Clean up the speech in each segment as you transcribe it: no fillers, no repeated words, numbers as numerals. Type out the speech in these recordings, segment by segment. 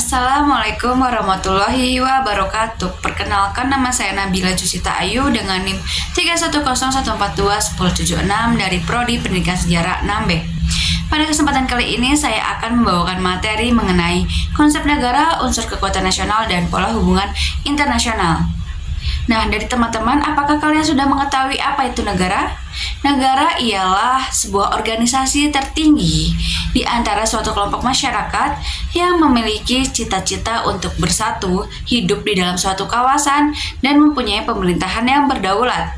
Assalamualaikum warahmatullahi wabarakatuh. Perkenalkan, nama saya Nabila Jusita Ayu dengan NIM 3101421076 dari Prodi Pendidikan Sejarah 6B. Pada kesempatan kali ini saya akan membawakan materi mengenai konsep negara, unsur kekuatan nasional, dan pola hubungan internasional. Nah, dari teman-teman, apakah kalian sudah mengetahui apa itu negara? Negara ialah sebuah organisasi tertinggi di antara suatu kelompok masyarakat yang memiliki cita-cita untuk bersatu, hidup di dalam suatu kawasan, dan mempunyai pemerintahan yang berdaulat.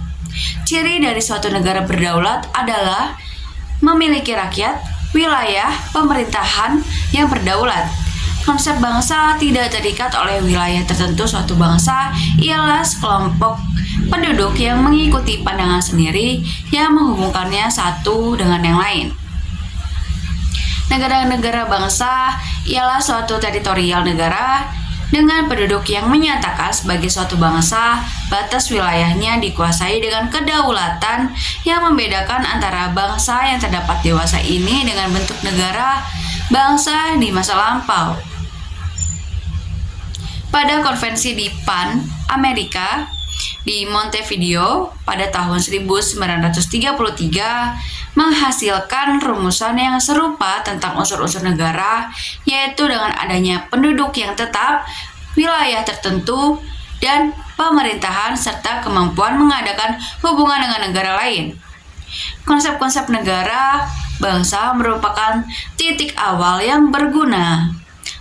Ciri dari suatu negara berdaulat adalah memiliki rakyat, wilayah, pemerintahan yang berdaulat. Konsep bangsa tidak terikat oleh wilayah tertentu. Suatu bangsa ialah sekelompok penduduk yang mengikuti pandangan sendiri yang menghubungkannya satu dengan yang lain. Negara-negara bangsa ialah suatu teritorial negara dengan penduduk yang menyatakan sebagai suatu bangsa. Batas wilayahnya dikuasai dengan kedaulatan yang membedakan antara bangsa yang terdapat dewasa ini dengan bentuk negara bangsa di masa lampau. Pada konvensi di PAN, Amerika, di Montevideo pada tahun 1933 menghasilkan rumusan yang serupa tentang unsur-unsur negara, yaitu dengan adanya penduduk yang tetap, wilayah tertentu, dan pemerintahan serta kemampuan mengadakan hubungan dengan negara lain. Konsep-konsep negara bangsa merupakan titik awal yang berguna.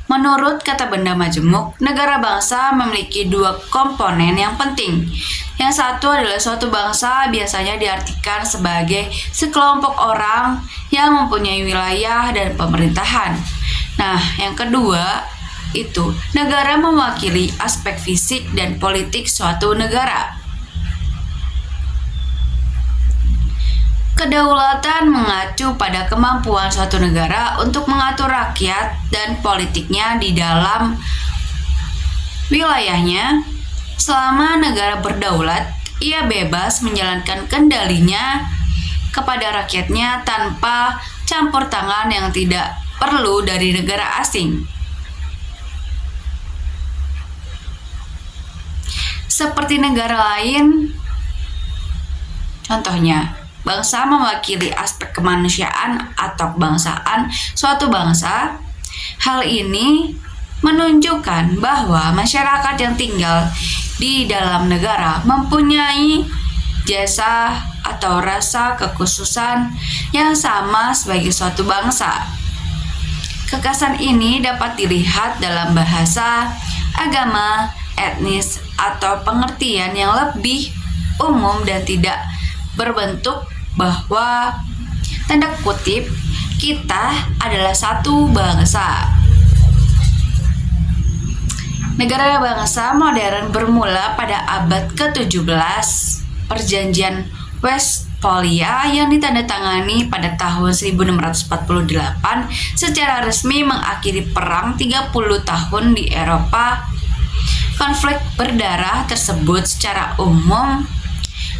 Menurut kata benda majemuk, negara bangsa memiliki dua komponen yang penting. Yang satu adalah suatu bangsa biasanya diartikan sebagai sekelompok orang yang mempunyai wilayah dan pemerintahan. Nah, yang kedua itu negara mewakili aspek fisik dan politik suatu negara. Kedaulatan mengacu pada kemampuan suatu negara untuk mengatur rakyat dan politiknya di dalam wilayahnya. Selama negara berdaulat, ia bebas menjalankan kendalinya kepada rakyatnya tanpa campur tangan yang tidak perlu dari negara asing. Seperti negara lain, contohnya, bangsa mewakili aspek kemanusiaan atau kebangsaan suatu bangsa. Hal ini menunjukkan bahwa masyarakat yang tinggal di dalam negara mempunyai jasa atau rasa kekhususan yang sama sebagai suatu bangsa. Kekhasan ini dapat dilihat dalam bahasa, agama, etnis, atau pengertian yang lebih umum dan tidak berbentuk bahwa tanda kutip kita adalah satu bangsa. Negara bangsa modern bermula pada abad ke-17. Perjanjian Westphalia yang ditandatangani pada tahun 1648 secara resmi mengakhiri perang 30 tahun di Eropa. Konflik berdarah tersebut secara umum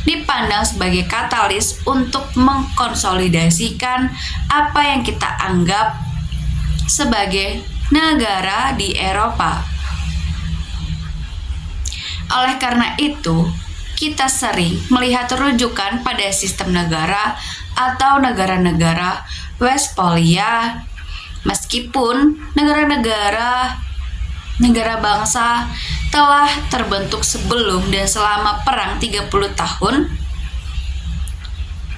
dipandang sebagai katalis untuk mengkonsolidasikan apa yang kita anggap sebagai negara di Eropa. Oleh karena itu, kita sering melihat rujukan pada sistem negara atau negara-negara Westphalia, meskipun negara bangsa telah terbentuk sebelum dan selama perang 30 tahun.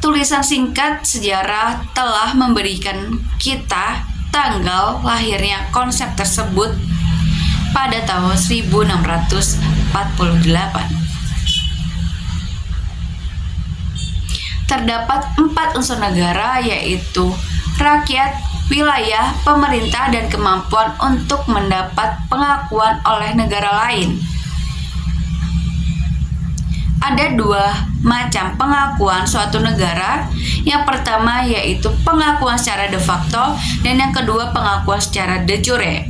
Tulisan singkat sejarah telah memberikan kita tanggal lahirnya konsep tersebut pada tahun 1648. Terdapat 4 unsur negara, yaitu rakyat, wilayah, pemerintah, dan kemampuan untuk mendapat pengakuan oleh negara lain. Ada 2 macam pengakuan suatu negara. Yang pertama yaitu pengakuan secara de facto, dan yang kedua pengakuan secara de jure.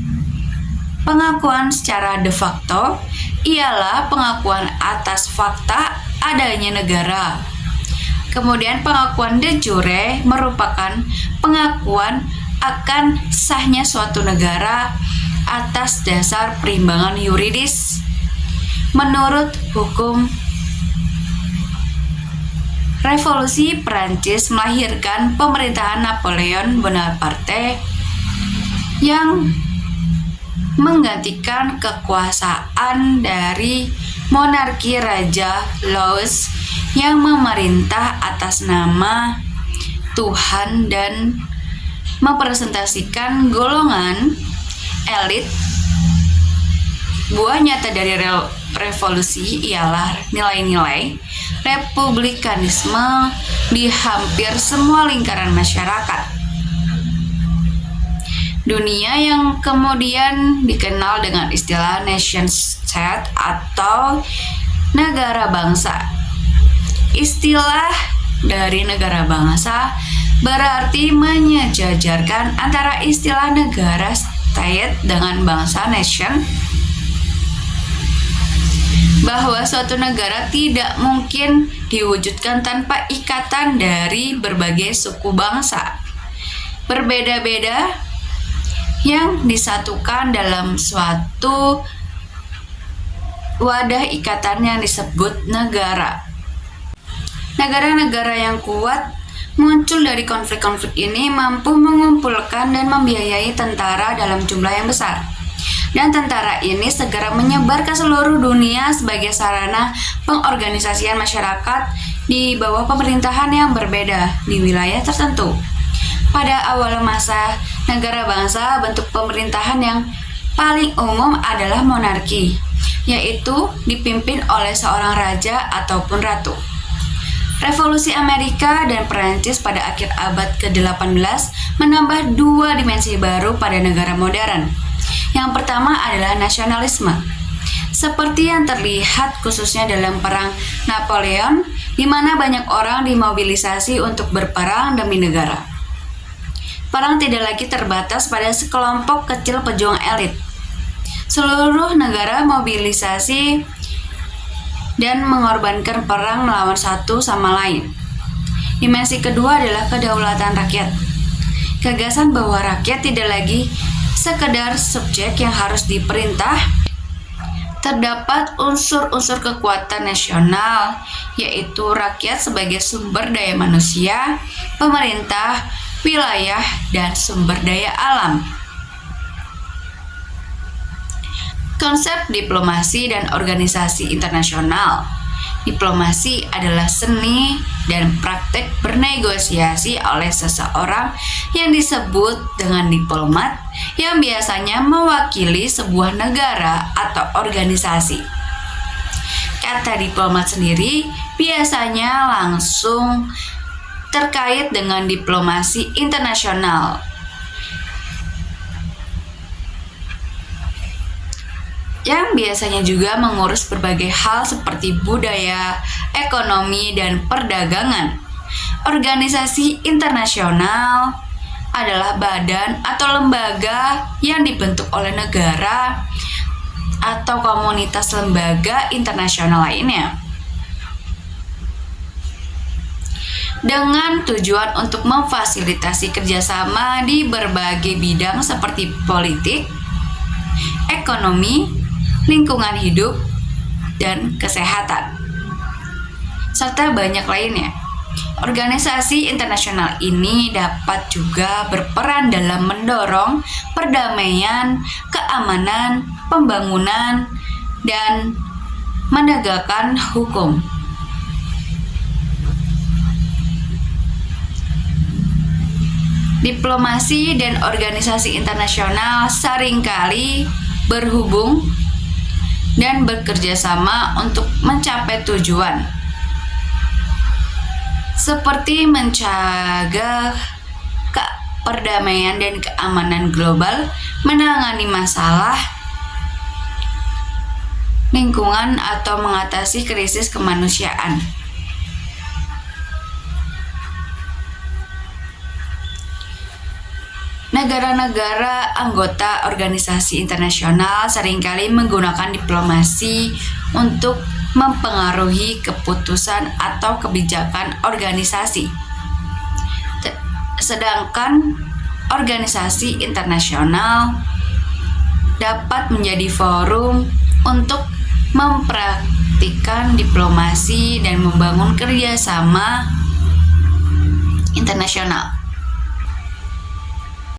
Pengakuan secara de facto ialah pengakuan atas fakta adanya negara. Kemudian pengakuan de jure merupakan pengakuan akan sahnya suatu negara atas dasar perimbangan yuridis. Menurut hukum, Revolusi Prancis melahirkan pemerintahan Napoleon Bonaparte yang menggantikan kekuasaan dari monarki Raja Louis yang memerintah atas nama Tuhan dan mempresentasikan golongan elit. Buah nyata dari revolusi ialah nilai-nilai republikanisme di hampir semua lingkaran masyarakat dunia yang kemudian dikenal dengan istilah nation state atau negara bangsa. Istilah dari negara bangsa berarti menyejajarkan antara istilah negara state dengan bangsa nation, bahwa suatu negara tidak mungkin diwujudkan tanpa ikatan dari berbagai suku bangsa berbeda-beda yang disatukan dalam suatu wadah ikatan yang disebut negara. Negara-negara yang kuat muncul dari konflik-konflik ini mampu mengumpulkan dan membiayai tentara dalam jumlah yang besar. Dan tentara ini segera menyebar ke seluruh dunia sebagai sarana pengorganisasian masyarakat di bawah pemerintahan yang berbeda di wilayah tertentu. Pada awal masa negara bangsa, bentuk pemerintahan yang paling umum adalah monarki, yaitu dipimpin oleh seorang raja ataupun ratu. Revolusi Amerika dan Perancis pada akhir abad ke-18 menambah dua dimensi baru pada negara modern. Yang pertama adalah nasionalisme, seperti yang terlihat khususnya dalam Perang Napoleon, di mana banyak orang dimobilisasi untuk berperang demi negara. Perang tidak lagi terbatas pada sekelompok kecil pejuang elit. Seluruh negara mobilisasi dan mengorbankan perang melawan satu sama lain. Dimensi kedua adalah kedaulatan rakyat. Gagasan bahwa rakyat tidak lagi sekedar subjek yang harus diperintah. Terdapat unsur-unsur kekuatan nasional, yaitu rakyat sebagai sumber daya manusia, pemerintah, wilayah, dan sumber daya alam. Konsep diplomasi dan organisasi internasional. Diplomasi adalah seni dan praktek bernegosiasi oleh seseorang yang disebut dengan diplomat, yang biasanya mewakili sebuah negara atau organisasi. Kata diplomat sendiri biasanya langsung terkait dengan diplomasi internasional, yang biasanya juga mengurus berbagai hal seperti budaya, ekonomi, dan perdagangan. Organisasi internasional adalah badan atau lembaga yang dibentuk oleh negara atau komunitas lembaga internasional lainnya dengan tujuan untuk memfasilitasi kerjasama di berbagai bidang seperti politik, ekonomi, lingkungan hidup, dan kesehatan, serta banyak lainnya. Organisasi internasional ini dapat juga berperan dalam mendorong perdamaian, keamanan, pembangunan, dan menegakkan hukum. Diplomasi dan organisasi internasional seringkali berhubung dan bekerja sama untuk mencapai tujuan, seperti mencegah perdamaian dan keamanan global, menangani masalah lingkungan, atau mengatasi krisis kemanusiaan. Negara-negara anggota organisasi internasional seringkali menggunakan diplomasi untuk mempengaruhi keputusan atau kebijakan organisasi. Sedangkan organisasi internasional dapat menjadi forum untuk mempraktikkan diplomasi dan membangun kerjasama internasional.